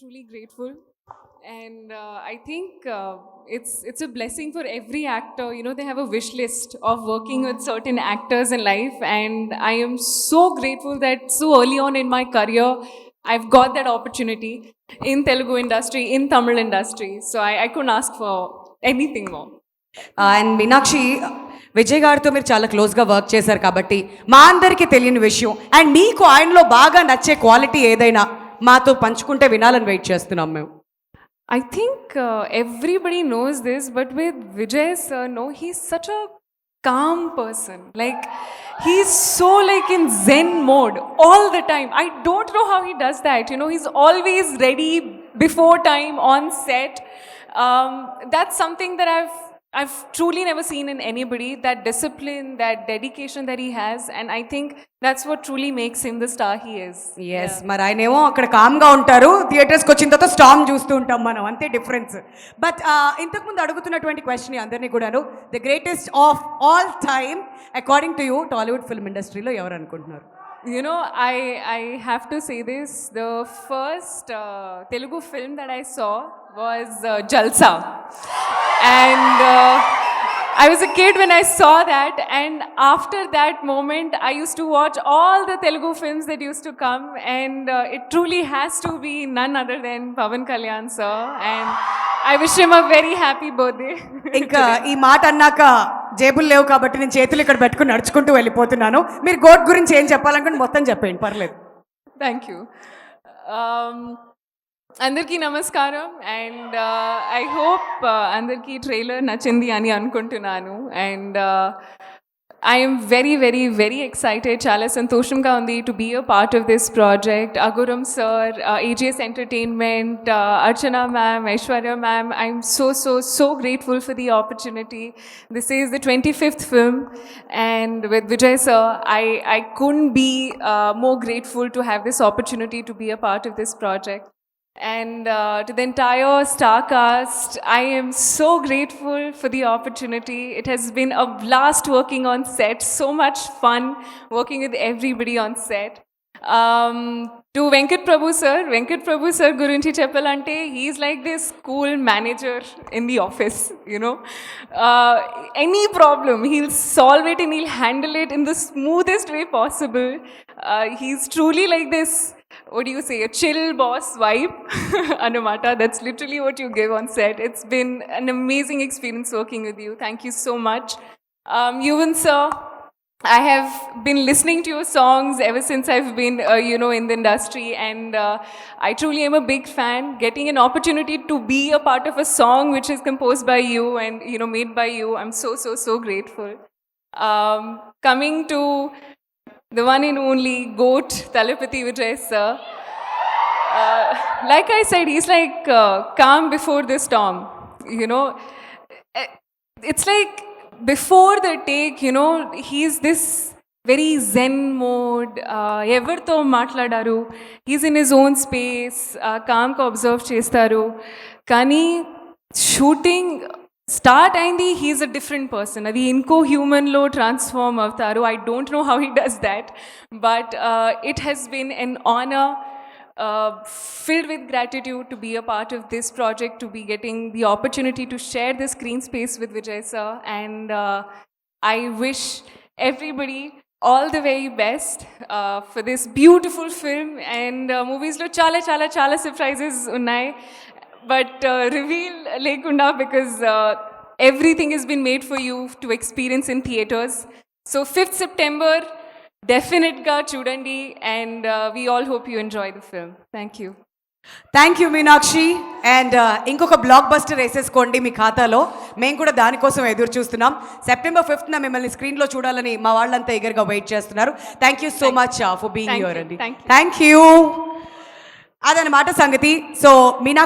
truly grateful, and I think it's a blessing for every actor. You know, they have a wish list of working with certain actors in life, and I am so grateful that so early on in my career, I've got that opportunity in Telugu industry, in Tamil industry. So I couldn't ask for anything more. And Meenakshi Vijay గారితో మీరు చాలా క్లోజ్గా work చేశారు కాబట్టి మా అందరికీ తెలియని విషయం అండ్ మీకు ఆయనలో బాగా నచ్చే క్వాలిటీ ఏదైనా మాతో పంచుకుంటే వినాలని వెయిట్ చేస్తున్నాం మేము. I think everybody knows this, but with Vijay sir, no, he's such a calm person. Like, he's so like in Zen mode all the time. I don't know how he does that. You know, he's always ready before time on set. That's something that I've truly never seen in anybody, that discipline, that dedication that he has, and I think that's what truly makes him the star he is. Yes మరి ఆయన ఏమో అక్కడ కామ్గా ఉంటారు, థియేటర్స్కి వచ్చిన తర్వాత storm చూస్తూ ఉంటాం మనం, అంతే డిఫరెన్స్. బట్ ఇంతకుముందు అడుగుతున్నటువంటి క్వశ్చన్ అందరినీ కూడాను, the greatest of all time according to you Tollywood film ఇండస్ట్రీలో ఎవరు అనుకుంటున్నారు? You know, I have to say this. The first Telugu film that I saw was Jalsa. And I was a kid when I saw that. And after that moment, I used to watch all the Telugu films that used to come. And it truly has to be none other than Pavan Kalyan sir. And I wish him a very happy birthday. ఇంకా ఈ మాట అన్నాక జేబులు లేవు కాబట్టి నేను చేతులు ఇక్కడ పెట్టుకుని నడుచుకుంటూ వెళ్ళిపోతున్నాను. మీరు గోట్ గురించి ఏం చెప్పాలనుకుంటే మొత్తం చెప్పండి, పర్లేదు. Thank you. అందరికీ నమస్కారం, అండ్ ఐ హోప్ అందరికీ ట్రైలర్ నచ్చింది అని అనుకుంటున్నాను. And I'm very very very excited, చాలా సంతోషంగా ఉంది to be a part of this project. Agaram sir, AGS entertainment, Archana ma'am, Aishwarya ma'am, I'm so grateful for the opportunity. This is the 25th film, and with Vijay sir, I couldn't be more grateful to have this opportunity to be a part of this project. And to the entire star cast, I am so grateful for the opportunity. It has been a blast working on set, so much fun working with everybody on set. To Venkat Prabhu sir gurinchi cheppalante, he's like this cool manager in the office, you know. Any problem, he'll solve it and he'll handle it in the smoothest way possible. He's truly like this, what do you say, a chill boss vibe. Anamata, that's literally what you give on set. It's been an amazing experience working with you. Thank you so much. Yuvan sir, I have been listening to your songs ever since I've been, in the industry, and I truly am a big fan. Getting an opportunity to be a part of a song which is composed by you and, made by you, I'm so grateful. Coming to the one and only GOAT, Talapati Vijay sir. Like I said, he's like calm before the storm. You know, it's like before the take, he's this very zen mode. Evartho matladaru. He's in his own space. Calm ko observe chestaru. Kani shooting start అయింది, he's a different person. అది ఇంకో హ్యూమన్లో transform అవుతారు. I don't know how he does that, but it has been an honour, filled with gratitude to be a part of this project, to be getting the opportunity to share the screen space with Vijay sir. And I wish everybody all the very best for this beautiful film. And movies lo chala surprises unnai, but reveal lekunda, because everything has been made for you to experience in theaters. So 5th September, definite ga chudandi, and we all hope you enjoy the film. Thank you. Thank you Meenakshi. And ఇంకొక block buster వేసేసుకోండి మీ ఖాతాలో, మేము కూడా దానికోసం ఎదురు చూస్తున్నాం. September 5th మిమ్మల్ని స్క్రీన్లో చూడాలని మా వాళ్ళంతా ఎగర్గా వెయిట్ చేస్తున్నారు. Thank you so much for being here అండి. Thank you. అదనమాట సంగతి. సో మీనాక్షి